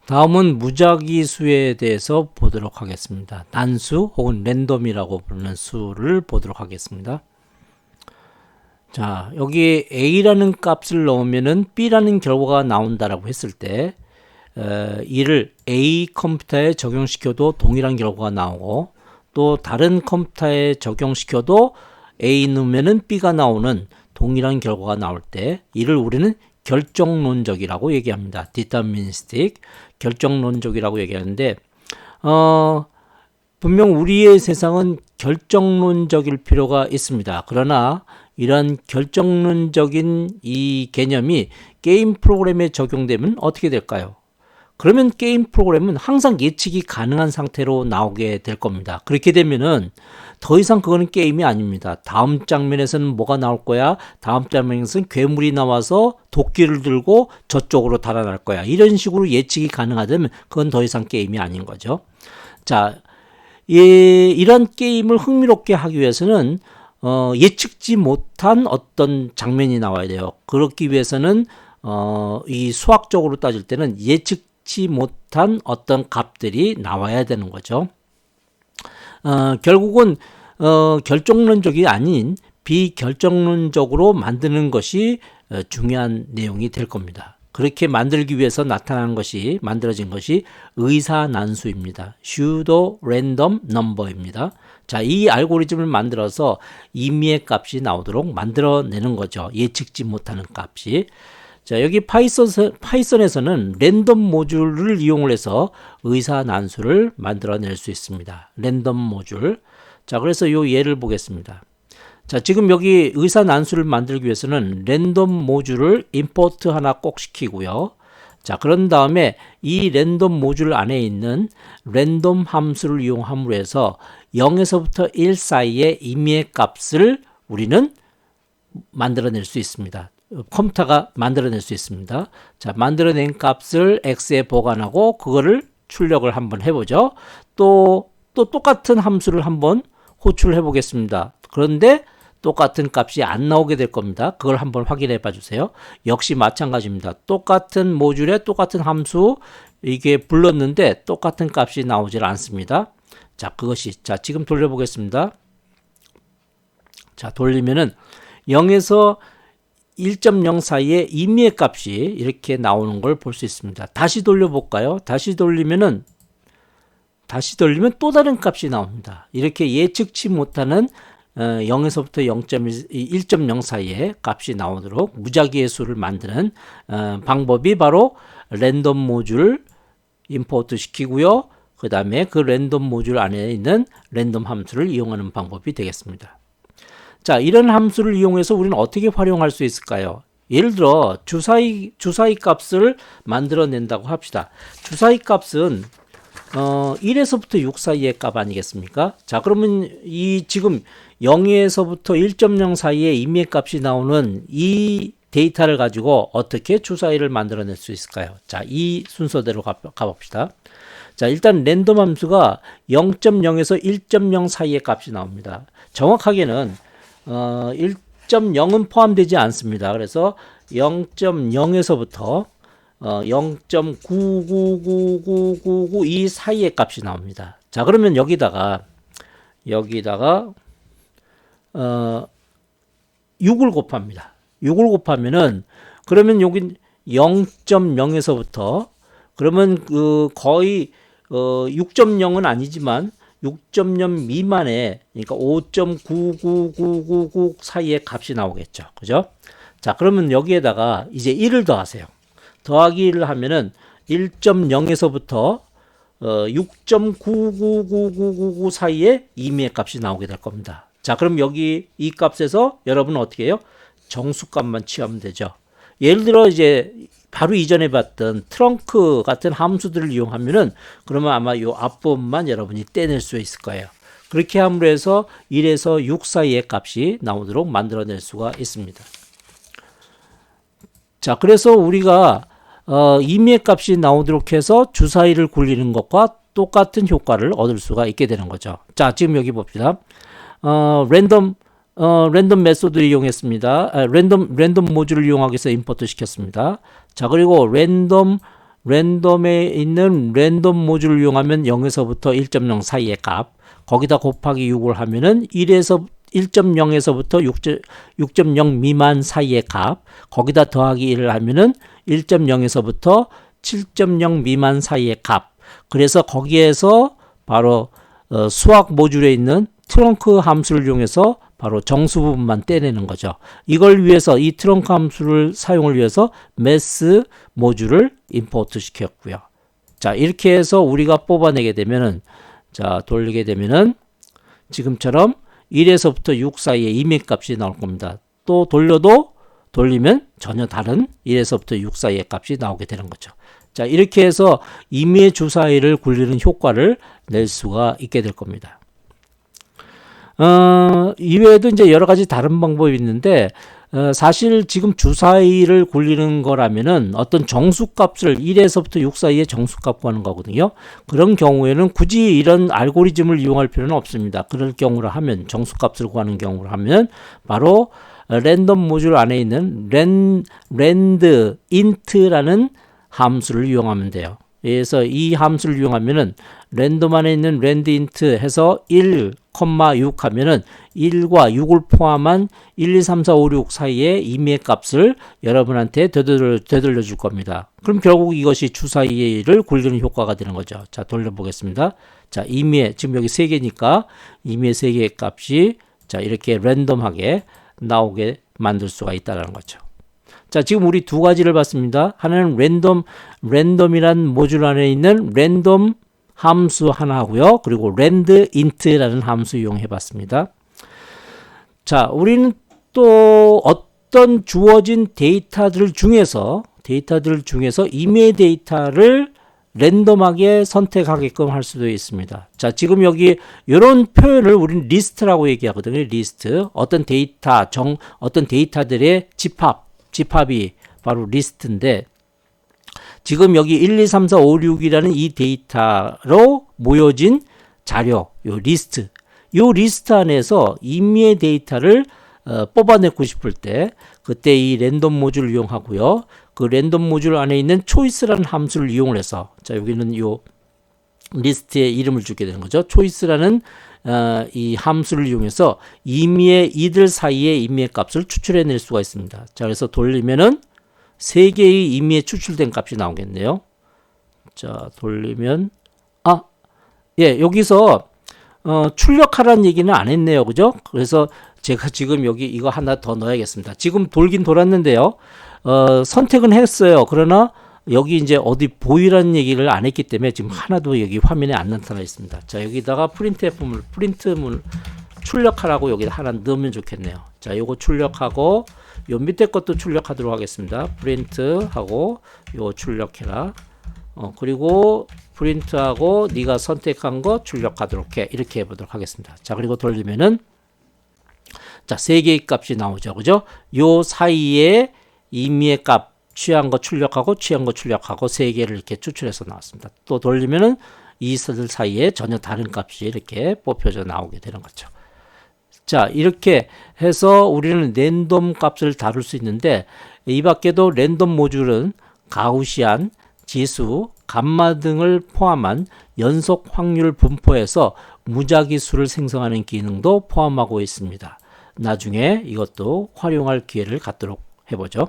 다음은 무작위 수에 대해서 보도록 하겠습니다. 단수 혹은 랜덤이라고 부르는 수를 보도록 하겠습니다. 자, 여기 A라는 값을 넣으면은 B라는 결과가 나온다라고 했을 때 이를 A 컴퓨터에 적용시켜도 동일한 결과가 나오고 또 다른 컴퓨터에 적용시켜도 A 넣으면은 B가 나오는 동일한 결과가 나올 때 이를 우리는 결정론적이라고 얘기합니다. deterministic 결정론적이라고 얘기하는데 분명 우리의 세상은 결정론적일 필요가 있습니다. 그러나 이런 결정론적인 이 개념이 게임 프로그램에 적용되면 어떻게 될까요? 그러면 게임 프로그램은 항상 예측이 가능한 상태로 나오게 될 겁니다. 그렇게 되면은 더 이상 그거는 게임이 아닙니다. 다음 장면에서는 뭐가 나올 거야? 다음 장면에서는 괴물이 나와서 도끼를 들고 저쪽으로 달아날 거야. 이런 식으로 예측이 가능하다면 그건 더 이상 게임이 아닌 거죠. 자, 이런 게임을 흥미롭게 하기 위해서는 예측지 못한 어떤 장면이 나와야 돼요. 그렇기 위해서는 이 수학적으로 따질 때는 예측치 못한 어떤 값들이 나와야 되는 거죠. 결국은 결정론적이 아닌 비결정론적으로 만드는 것이 중요한 내용이 될 겁니다. 그렇게 만들기 위해서 만들어진 것이 의사난수입니다. pseudo random number입니다. 자, 이 알고리즘을 만들어서 임의의 값이 나오도록 만들어내는 거죠. 예측지 못하는 값이. 자, 여기 파이썬에서는 랜덤 모듈을 이용을 해서 의사난수를 만들어낼 수 있습니다. 랜덤 모듈. 자, 그래서 이 예를 보겠습니다. 자, 지금 여기 의사난수를 만들기 위해서는 랜덤 모듈을 임포트 하나 꼭 시키고요. 자, 그런 다음에 이 랜덤 모듈 안에 있는 랜덤 함수를 이용함으로 해서 0에서부터 1 사이의 임의의 값을 우리는 만들어낼 수 있습니다. 컴퓨터가 만들어낼 수 있습니다. 자, 만들어낸 값을 x에 보관하고 그거를 출력을 한번 해보죠. 또 똑같은 함수를 한번 호출해 보겠습니다. 그런데 똑같은 값이 안 나오게 될 겁니다. 그걸 한번 확인해 봐 주세요. 역시 마찬가지입니다. 똑같은 모듈에 똑같은 함수 이게 불렀는데 똑같은 값이 나오질 않습니다. 자, 자, 지금 돌려보겠습니다. 자, 돌리면은 0에서 1.0 사이에 임의의 값이 이렇게 나오는 걸 볼 수 있습니다. 다시 돌려볼까요? 다시 돌리면 또 다른 값이 나옵니다. 이렇게 예측치 못하는 0에서부터 1.0 사이에 값이 나오도록 무작위의 수를 만드는 방법이 바로 랜덤 모듈 임포트 시키고요. 그 다음에 그 랜덤 모듈 안에 있는 랜덤 함수를 이용하는 방법이 되겠습니다. 자, 이런 함수를 이용해서 우리는 어떻게 활용할 수 있을까요? 예를 들어 주사위 값을 만들어낸다고 합시다. 주사위 값은 1에서부터 6 사이의 값 아니겠습니까? 자, 그러면 이 지금 0에서부터 1.0 사이에 임의의 값이 나오는 이 데이터를 가지고 어떻게 주사위를 만들어낼 수 있을까요? 자, 이 순서대로 가봅시다. 자, 일단 랜덤 함수가 0.0에서 1.0 사이의 값이 나옵니다. 정확하게는 1.0은 포함되지 않습니다. 그래서 0.0에서부터 0.999999 이 사이의 값이 나옵니다. 자, 그러면 여기다가 6을 곱합니다. 6을 곱하면은 그러면 여기 0.0에서부터 그러면 거의 6.0은 아니지만 6.0 미만의 그러니까 5.99999 사이의 값이 나오겠죠. 그죠? 자, 그러면 여기에다가 이제 1을 더하세요. 더하기를 하면은 1.0에서부터 6.99999 사이에 임의의 값이 나오게 될 겁니다. 자, 그럼 여기 이 값에서 여러분은 어떻게 해요? 정수값만 취하면 되죠. 예를 들어 이제 바로 이전에 봤던 트렁크 같은 함수들을 이용하면은 그러면 아마 이 앞부분만 여러분이 떼낼 수 있을 거예요. 그렇게 함으로 해서 1에서 6 사이의 값이 나오도록 만들어낼 수가 있습니다. 자, 그래서 우리가 임의의 값이 나오도록 해서 주사위를 굴리는 것과 똑같은 효과를 얻을 수가 있게 되는 거죠. 자, 지금 여기 봅시다. 랜덤 메소드를 이용했습니다. 랜덤 모듈을 이용하기 위해서 임포트 시켰습니다. 자, 그리고 랜덤 랜덤에 있는 랜덤 모듈을 이용하면 0에서부터 1.0 사이의 값, 거기다 곱하기 6을 하면은 1.0에서부터 6.0 미만 사이의 값, 거기다 더하기 1을 하면은 1.0에서부터 7.0 미만 사이의 값. 그래서 거기에서 바로 수학 모듈에 있는 트렁크 함수를 이용해서 바로 정수 부분만 떼내는 거죠. 이걸 위해서 이 트렁크 함수를 사용을 위해서 매스 모듈을 임포트 시켰고요. 자, 이렇게 해서 우리가 뽑아내게 되면은, 자, 돌리게 되면은 지금처럼 1에서부터 6 사이에 이미 값이 나올 겁니다. 또 돌리면 전혀 다른 1에서부터 6 사이의 값이 나오게 되는 거죠. 자, 이렇게 해서 임의의 주사위를 굴리는 효과를 낼 수가 있게 될 겁니다. 이외에도 이제 여러 가지 다른 방법이 있는데, 사실 지금 주사위를 굴리는 거라면은 어떤 정수값을 1에서부터 6 사이에 정수값 구하는 거거든요. 그런 경우에는 굳이 이런 알고리즘을 이용할 필요는 없습니다. 그럴 경우를 하면, 정수값을 구하는 경우를 하면 바로 랜덤 모듈 안에 있는 랜드 인트라는 함수를 이용하면 돼요. 그래서 이 함수를 이용하면은 랜덤 안에 있는 랜드 인트 해서 1, 6 하면은 1과 6을 포함한 1, 2, 3, 4, 5, 6 사이에 임의의 값을 여러분한테 되돌려 줄 겁니다. 그럼 결국 이것이 주사위를 굴리는 효과가 되는 거죠. 자, 돌려보겠습니다. 자, 임의의, 지금 여기 3개니까 임의의 3개의 값이 자, 이렇게 랜덤하게 나오게 만들 수가 있다는 거죠. 자, 지금 우리 두 가지를 봤습니다. 하나는 랜덤이란 모듈 안에 있는 랜덤 함수 하나 하고요. 그리고 랜드 인트라는 함수 이용해 봤습니다. 자, 우리는 또 어떤 주어진 데이터들 중에서 임의 데이터를 랜덤하게 선택하게끔 할 수도 있습니다. 자, 지금 여기 이런 표현을 우리는 리스트라고 얘기하거든요. 리스트. 어떤 데이터들의 집합이 바로 리스트인데, 지금 여기 1, 2, 3, 4, 5, 6이라는 이 데이터로 모여진 자료, 요 리스트 안에서 임의의 데이터를 뽑아내고 싶을 때 그때 이 랜덤 모듈을 이용하고요. 그 랜덤 모듈 안에 있는 초이스라는 함수를 이용을 해서, 자, 여기는 요 리스트에 이름을 주게 되는 거죠. 초이스라는 이 함수를 이용해서 이들 사이의 임의의 값을 추출해낼 수가 있습니다. 자, 그래서 돌리면은 3개의 임의에 추출된 값이 나오겠네요. 자, 돌리면 여기서 출력하라는 얘기는 안 했네요. 그죠? 그래서 제가 지금 여기 이거 하나 더 넣어야겠습니다. 지금 돌긴 돌았는데요. 선택은 했어요. 그러나 여기 이제 어디 보이라는 얘기를 안 했기 때문에 지금 하나도 여기 화면에 안 나타나 있습니다. 자, 여기다가 프린트문 출력하라고 여기 하나 넣으면 좋겠네요. 자, 요거 출력하고 요 밑에 것도 출력하도록 하겠습니다. 프린트하고 요 출력해라. 그리고 프린트하고 네가 선택한 거 출력하도록 해. 이렇게 해보도록 하겠습니다. 자, 그리고 돌리면은 자, 3개의 값이 나오죠. 그죠? 요 사이에 임의의 값 취한 거 출력하고 취한 거 출력하고 3개를 이렇게 추출해서 나왔습니다. 또 돌리면은 이들 사이에 전혀 다른 값이 이렇게 뽑혀져 나오게 되는 거죠. 자, 이렇게 해서 우리는 랜덤 값을 다룰 수 있는데, 이 밖에도 랜덤 모듈은 가우시안, 지수, 감마 등을 포함한 연속 확률 분포해서 무작위 수를 생성하는 기능도 포함하고 있습니다. 나중에 이것도 활용할 기회를 갖도록 해보죠.